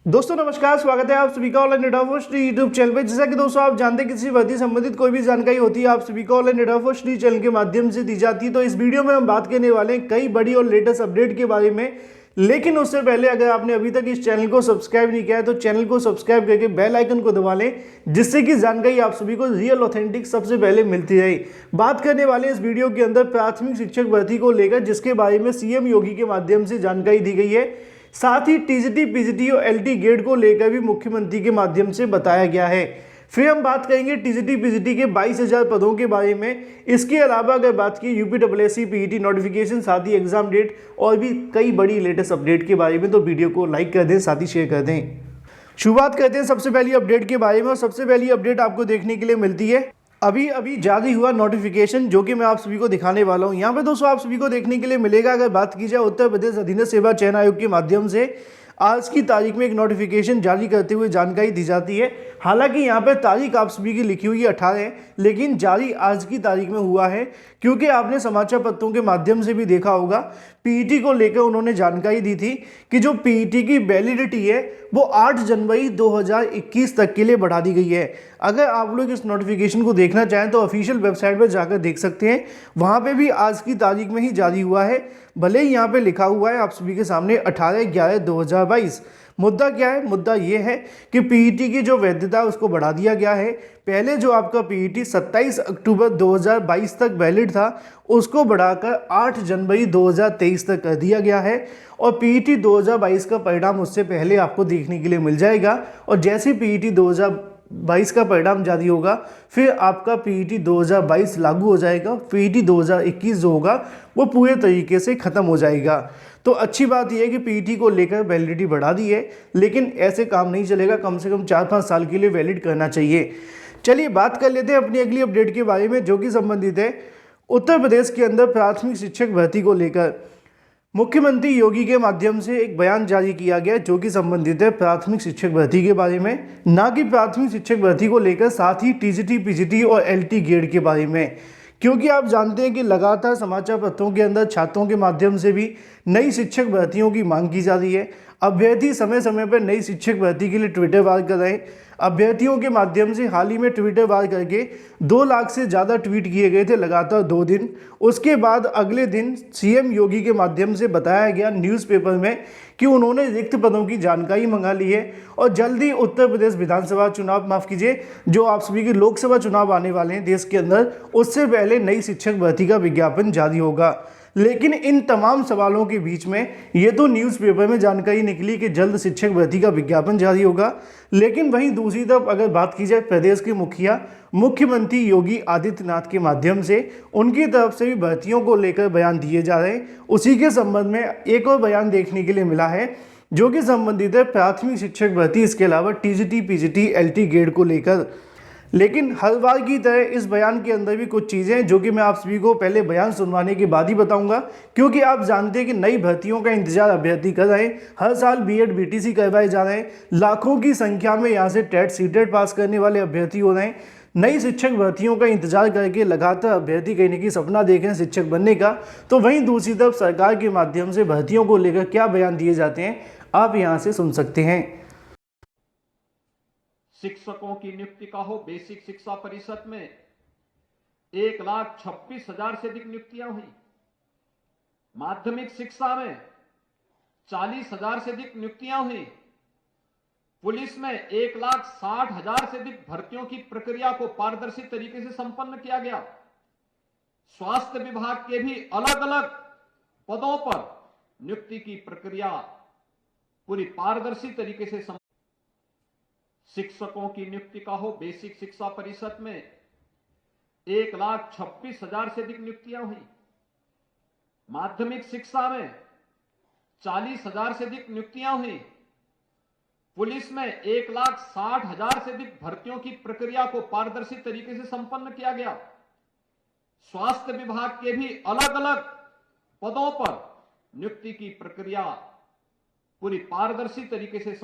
दोस्तों नमस्कार, स्वागत है आप सभी का online data for study YouTube channel पे। जैसा कि दोस्तों आप जानते हैं किसी भर्ती संबंधित कोई भी जानकारी होती है आप सभी को online data for study channel के माध्यम से दी जाती है। तो इस वीडियो में हम बात करने वाले हैं कई बड़ी और लेटेस्ट अपडेट के बारे में। लेकिन उससे पहले अगर आपने अभी तक इस चैनल को सब्सक्राइब नहीं किया है तो चैनल को सब्सक्राइब करके बेल आइकन को दबा लें, जिससे कि जानकारी आप सभी को रियल ऑथेंटिक सबसे पहले मिलती रहे। बात करने वाले इस वीडियो के अंदर प्राथमिक शिक्षक भर्ती को लेकर, जिसके बारे में सीएम योगी के माध्यम से जानकारी दी गई है। साथ ही टीजीटी पीजीटी और एलटी गेट को लेकर भी मुख्यमंत्री के माध्यम से बताया गया है। फिर हम बात करेंगे टीजीटी पीजीटी के 22,000 पदों के बारे में। इसके अलावा अगर बात की यूपीएससी पीईटी नोटिफिकेशन, साथ ही एग्जाम डेट और भी कई बड़ी लेटेस्ट अपडेट के बारे में, तो वीडियो को लाइक कर दें, साथ ही शेयर कर दें। शुरुआत करते हैं सबसे पहली अपडेट के बारे में। और सबसे पहली अपडेट आपको देखने के लिए मिलती है अभी जारी हुआ नोटिफिकेशन, जो कि मैं आप सभी को दिखाने वाला हूं। यहाँ पे दोस्तों आप सभी को देखने के लिए मिलेगा, अगर बात की जाए उत्तर प्रदेश अधीनस्थ सेवा चयन आयोग के माध्यम से आज की तारीख में एक नोटिफिकेशन जारी करते हुए जानकारी दी जाती है। हालांकि यहाँ पर तारीख आप सभी की लिखी हुई है 18 है, लेकिन जारी आज की तारीख में हुआ है, क्योंकि आपने समाचार पत्रों के माध्यम से भी देखा होगा पीईटी को लेकर उन्होंने जानकारी दी थी कि जो पीईटी की वैलिडिटी है वो 8 जनवरी 2021 तक के लिए बढ़ा दी गई है। अगर आप लोग इस नोटिफिकेशन को देखना चाहें तो ऑफिशियल वेबसाइट पर जाकर देख सकते हैं, वहाँ पे भी आज की तारीख में ही जारी हुआ है। भले ही यहाँ पे लिखा हुआ है आप सभी के सामने 18/11/2022। मुद्दा क्या है? मुद्दा ये है कि पीईटी की जो वैधता है उसको बढ़ा दिया गया है। पहले जो आपका पीईटी 27 अक्टूबर 2022 तक वैलिड था, उसको बढ़ाकर 8 जनवरी 2023 तक कर दिया गया है। और पीईटी 2022 का परिणाम उससे पहले आपको देखने के लिए मिल जाएगा। और जैसे पीईटी 2022 का परिणाम जारी होगा, फिर आपका पीईटी 2022 लागू हो जाएगा। पीईटी 2021 जो होगा वो पूरे तरीके से खत्म हो जाएगा। तो अच्छी बात यह है कि पीईटी को लेकर वैलिडिटी बढ़ा दी है, लेकिन ऐसे काम नहीं चलेगा। कम से कम 4-5 साल के लिए वैलिड करना चाहिए। चलिए बात कर लेते हैं अपनी अगली अपडेट के बारे में, जो कि संबंधित है उत्तर प्रदेश के अंदर प्राथमिक शिक्षक भर्ती को लेकर। मुख्यमंत्री योगी के माध्यम से एक बयान जारी किया गया, जो कि संबंधित है प्राथमिक शिक्षक भर्ती के बारे में, ना कि प्राथमिक शिक्षक भर्ती को लेकर, साथ ही टीजीटी पीजीटी और एलटी गेट के बारे में। क्योंकि आप जानते हैं कि लगातार समाचार पत्रों के अंदर छात्रों के माध्यम से भी नई शिक्षक भर्तियों की मांग की जा रही है। अभ्यर्थी समय समय पर नई शिक्षक भर्ती के लिए ट्विटर वार कर रहे हैं। अभ्यर्थियों के माध्यम से हाल ही में ट्विटर वार करके 2 लाख से ज़्यादा ट्वीट किए गए थे लगातार 2 दिन। उसके बाद अगले दिन सीएम योगी के माध्यम से बताया गया न्यूज़पेपर में कि उन्होंने रिक्त पदों की जानकारी मंगा ली है और जल्दी उत्तर प्रदेश विधानसभा चुनाव, माफ़ कीजिए, जो आप सभी के लोकसभा चुनाव आने वाले हैं देश के अंदर, उससे पहले नई शिक्षक भर्ती का विज्ञापन जारी होगा। लेकिन इन तमाम सवालों के बीच में ये तो न्यूज़पेपर में जानकारी निकली कि जल्द शिक्षक भर्ती का विज्ञापन जारी होगा, लेकिन वहीं दूसरी तरफ अगर बात की जाए प्रदेश के मुखिया मुख्यमंत्री योगी आदित्यनाथ के माध्यम से उनकी तरफ से भी भर्तियों को लेकर बयान दिए जा रहे हैं। उसी के संबंध में एक और बयान देखने के लिए मिला है, जो कि संबंधित है प्राथमिक शिक्षक भर्ती, इसके अलावा टीजीटी पीजीटी एलटी गेट को लेकर। लेकिन हर बार की तरह इस बयान के अंदर भी कुछ चीज़ें हैं जो कि मैं आप सभी को पहले बयान सुनवाने के बाद ही बताऊंगा, क्योंकि आप जानते हैं कि नई भर्तियों का इंतजार अभ्यर्थी कर रहे हैं। हर साल बीएड बीटीसी करवाए जा रहे हैं। लाखों की संख्या में यहाँ से टेट सीटेट पास करने वाले अभ्यर्थी हो रहे हैं। नई शिक्षक भर्तियों का इंतजार करके लगातार अभ्यर्थी कहने की सपना देख रहे हैं शिक्षक बनने का। तो वहीं दूसरी तरफ सरकार के माध्यम से भर्तियों को लेकर क्या बयान दिए जाते हैं, आप यहाँ से सुन सकते हैं। शिक्षकों की नियुक्ति का हो, बेसिक शिक्षा परिषद में 1,26,000 से अधिक नियुक्तियां हुई। माध्यमिक शिक्षा में 40,000 से अधिक नियुक्तियां हुई। पुलिस में 1,60,000 से अधिक भर्तियों की प्रक्रिया को पारदर्शी तरीके से संपन्न किया गया। स्वास्थ्य विभाग के भी अलग अलग पदों पर नियुक्ति की प्रक्रिया पूरी पारदर्शी तरीके से शिक्षकों की नियुक्ति का हो, बेसिक शिक्षा परिषद में 1,26,000 से अधिक नियुक्तियां हुई। माध्यमिक शिक्षा में 40,000 से अधिक नियुक्तियां हुई। पुलिस में 1,60,000 से अधिक भर्तियों की प्रक्रिया को पारदर्शी तरीके से संपन्न किया गया। स्वास्थ्य विभाग के भी अलग अलग पदों पर नियुक्ति की प्रक्रिया पूरी पारदर्शी तरीके से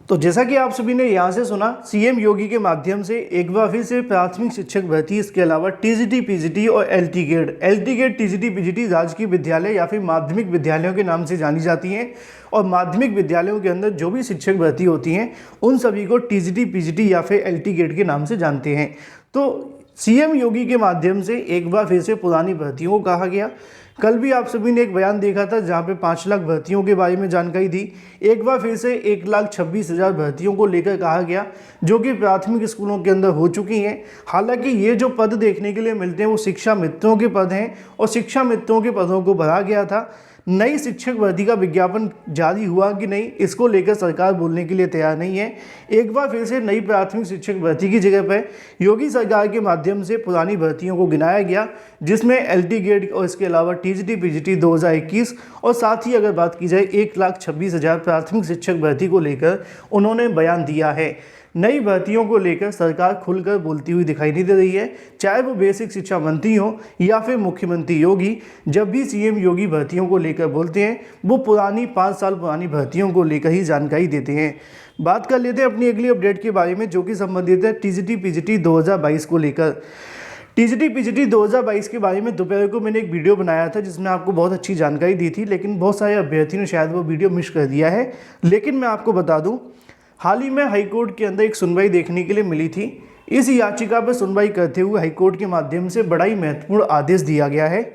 तो जैसा कि आप सभी ने यहाँ से सुना, सीएम योगी के माध्यम से एक बार फिर से प्राथमिक शिक्षक भर्ती, इसके अलावा टीजीटी, पीजीटी और एलटी गेट, टीजीटी, पीजीटी राजकीय विद्यालय या फिर माध्यमिक विद्यालयों के नाम से जानी जाती हैं। और माध्यमिक विद्यालयों के अंदर जो भी शिक्षक भर्ती होती हैं उन सभी को टीजीटी, पीजीटी या फिर एलटी गेट के नाम से जानते हैं। तो सीएम योगी के माध्यम से एक बार फिर से पुरानी भर्तियों को कहा गया। कल भी आप सभी ने एक बयान देखा था जहां पे 5 लाख भर्तियों के बारे में जानकारी दी। एक बार फिर से 1,26,000 भर्तियों को लेकर कहा गया, जो कि प्राथमिक स्कूलों के अंदर हो चुकी हैं। हालांकि ये जो पद देखने के लिए मिलते हैं वो शिक्षा मित्रों के पद हैं और शिक्षा मित्रों के पदों को भरा गया था। नई शिक्षक भर्ती का विज्ञापन जारी हुआ कि नहीं, इसको लेकर सरकार बोलने के लिए तैयार नहीं है। एक बार फिर से नई प्राथमिक शिक्षक भर्ती की जगह पर योगी सरकार के माध्यम से पुरानी भर्तियों को गिनाया गया, जिसमें एलटी गेट और इसके अलावा टीजीटी, पीजीटी 2021 और साथ ही अगर बात की जाए 1,26,000 प्राथमिक शिक्षक भर्ती को लेकर उन्होंने बयान दिया है। नई भर्तियों को लेकर सरकार खुलकर बोलती हुई दिखाई नहीं दे रही है, चाहे वो बेसिक शिक्षा मंत्री हो या फिर मुख्यमंत्री योगी। जब भी सीएम योगी भर्तियों को लेकर बोलते हैं वो पुरानी 5 साल पुरानी भर्तियों को लेकर ही जानकारी देते हैं। बात कर लेते हैं अपनी अगली अपडेट के बारे में, जो कि संबंधित है टीजीटी, पीजीटी 2022 को लेकर। टीजीटी, पीजीटी 2022 के बारे में दोपहर को मैंने एक वीडियो बनाया था जिसमें आपको बहुत अच्छी जानकारी दी थी, लेकिन बहुत सारे अभ्यर्थियों ने शायद वो वीडियो मिस कर दिया है। लेकिन मैं आपको बता दूं, हाल ही में हाईकोर्ट के अंदर एक सुनवाई देखने के लिए मिली थी। इस याचिका पर सुनवाई करते हुए हाईकोर्ट के माध्यम से बड़ा ही महत्वपूर्ण आदेश दिया गया है,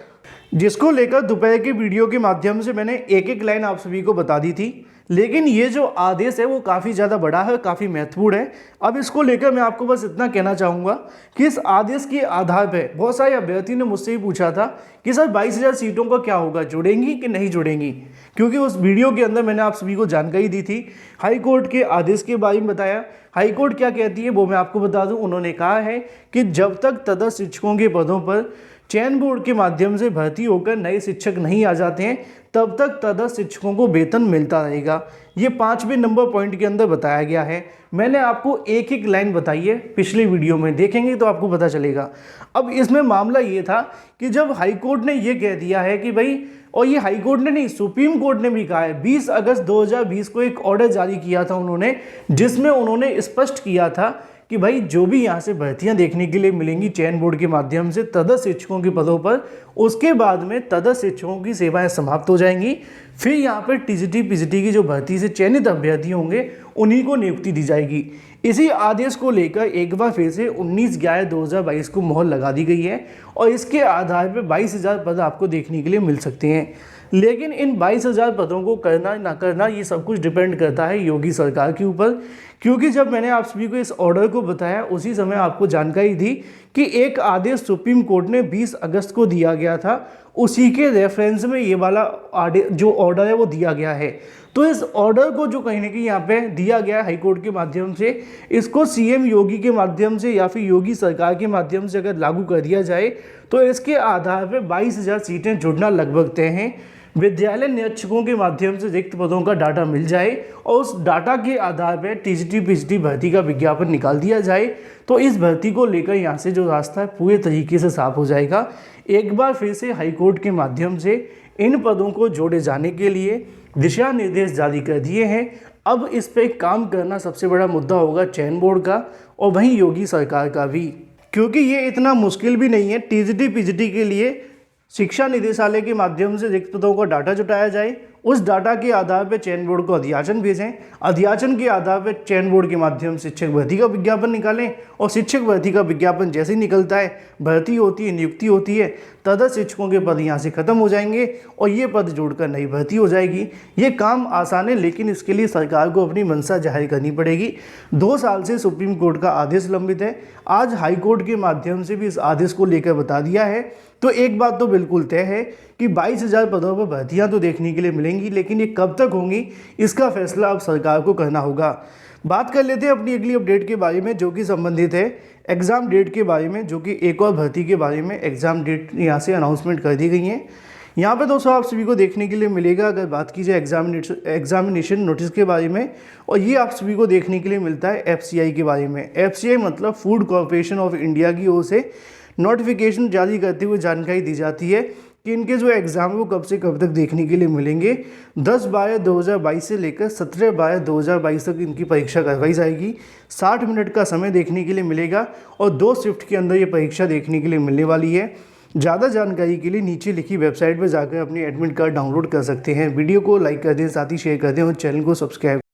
जिसको लेकर दोपहर के वीडियो के माध्यम से मैंने एक एक लाइन आप सभी को बता दी थी। लेकिन ये जो आदेश है वो काफ़ी ज़्यादा बड़ा है, काफ़ी महत्वपूर्ण है। अब इसको लेकर मैं आपको बस इतना कहना चाहूँगा कि इस आदेश के आधार पर बहुत सारे अभ्यर्थी ने मुझसे ही पूछा था कि सर 22,000 सीटों का क्या होगा, जुड़ेंगी कि नहीं जुड़ेंगी। क्योंकि उस वीडियो के अंदर मैंने आप सभी को जानकारी दी थी, हाई कोर्ट के आदेश के बारे में बताया। हाई कोर्ट क्या कहती है वो मैं आपको बता दूं। उन्होंने कहा है कि जब तक तदस्थ शिक्षकों के पदों पर चयन बोर्ड के माध्यम से भर्ती होकर नए शिक्षक नहीं आ जाते हैं, तब तक तदस्थ शिक्षकों को वेतन मिलता रहेगा। ये 5वें नंबर पॉइंट के अंदर बताया गया है। मैंने आपको एक एक लाइन बताई है, पिछले वीडियो में देखेंगे तो आपको पता चलेगा। अब इसमें मामला ये था कि जब हाई कोर्ट ने ये कह दिया है कि भाई, और ये हाई कोर्ट ने नहीं, सुप्रीम कोर्ट ने भी कहा है, 20 अगस्त 2020 को एक ऑर्डर जारी किया था उन्होंने, जिसमें उन्होंने स्पष्ट किया था कि भाई जो भी यहाँ से भर्तियाँ देखने के लिए मिलेंगी चयन बोर्ड के माध्यम से तदस्थ शिक्षकों के पदों पर, उसके बाद में तदस्थ शिक्षकों की सेवाएं समाप्त हो जाएंगी। फिर यहाँ पर टीजीटी, पीजीटी की जो भर्ती से चयनित अभ्यर्थी होंगे उन्हीं को नियुक्ति दी जाएगी। इसी आदेश को लेकर एक बार फिर से 19/11/2022 को मोहर लगा दी गई है और इसके आधार पर 22,000 पद आपको देखने के लिए मिल सकते हैं। लेकिन इन 22,000 पदों को करना ना करना ये सब कुछ डिपेंड करता है योगी सरकार के ऊपर। क्योंकि जब मैंने आप सभी को इस ऑर्डर को बताया उसी समय आपको जानकारी दी कि एक आदेश सुप्रीम कोर्ट ने 20 अगस्त को दिया गया था, उसी के रेफरेंस में ये वाला जो ऑर्डर है वो दिया गया है। तो इस ऑर्डर को जो कहीं ना कहीं यहाँ पे दिया गया हाईकोर्ट के माध्यम से, इसको सीएम योगी के माध्यम से या फिर योगी सरकार के माध्यम से अगर लागू कर दिया जाए तो इसके आधार पर 22,000 सीटें जुड़ना लगभग तय हैं। विद्यालय निरीक्षकों के माध्यम से रिक्त पदों का डाटा मिल जाए और उस डाटा के आधार पर टीजीटी, पीजीटी भर्ती का विज्ञापन निकाल दिया जाए तो इस भर्ती को लेकर यहाँ से जो रास्ता है पूरे तरीके से साफ हो जाएगा। एक बार फिर से हाईकोर्ट के माध्यम से इन पदों को जोड़े जाने के लिए दिशा निर्देश जारी कर दिए हैं। अब इस पे काम करना सबसे बड़ा मुद्दा होगा चयन बोर्ड का और वहीं योगी सरकार का भी, क्योंकि ये इतना मुश्किल भी नहीं है। टीजीटी, पीजीटी के लिए शिक्षा निदेशालय के माध्यम से रिक्त पदों का डाटा जुटाया जाए, उस डाटा के आधार पर चयन बोर्ड को अध्याचन भेजें, अध्याचन के आधार पर चयन बोर्ड के माध्यम से शिक्षक भर्ती का विज्ञापन निकालें और शिक्षक भर्ती का विज्ञापन जैसे ही निकलता है, भर्ती होती है, नियुक्ति होती है, तदस्थ शिक्षकों के पद यहाँ से खत्म हो जाएंगे और ये पद जोड़कर नई भर्ती हो जाएगी। ये काम आसान है, लेकिन इसके लिए सरकार को अपनी मंशा जाहिर करनी पड़ेगी। 2 साल से सुप्रीम कोर्ट का आदेश लंबित है, आज हाई कोर्ट के माध्यम से भी इस आदेश को लेकर बता दिया है। तो एक बात तो बिल्कुल तय है कि 22,000 पदों पर भर्तियाँ तो देखने के लिए मिलेंगी, लेकिन ये कब तक होंगी इसका फैसला अब सरकार को करना होगा। बात कर लेते हैं अपनी अगली अपडेट के बारे में, जो कि संबंधित है एग्ज़ाम डेट के बारे में, जो कि एक और भर्ती के बारे में एग्ज़ाम डेट यहाँ से अनाउंसमेंट कर दी गई है। यहाँ पे दोस्तों आप सभी को देखने के लिए मिलेगा, अगर बात की जाए एग्जामिनेशन नोटिस के बारे में, और ये आप सभी को देखने के लिए मिलता है FCI के बारे में। FCI मतलब फूड कॉरपोरेशन ऑफ इंडिया की ओर से नोटिफिकेशन जारी करते हुए जानकारी दी जाती है कि इनके जो एग्ज़ाम वो कब से कब तक देखने के लिए मिलेंगे। 10/12/2022 से लेकर 17/12/2022 तक इनकी परीक्षा करवाई जाएगी। 60 मिनट का समय देखने के लिए मिलेगा और 2 शिफ्ट के अंदर ये परीक्षा देखने के लिए मिलने वाली है। ज़्यादा जानकारी के लिए नीचे लिखी वेबसाइट पर जाकर अपनी एडमिट कार्ड डाउनलोड कर सकते हैं। वीडियो को लाइक कर दें, साथ ही शेयर कर दें और चैनल को सब्सक्राइब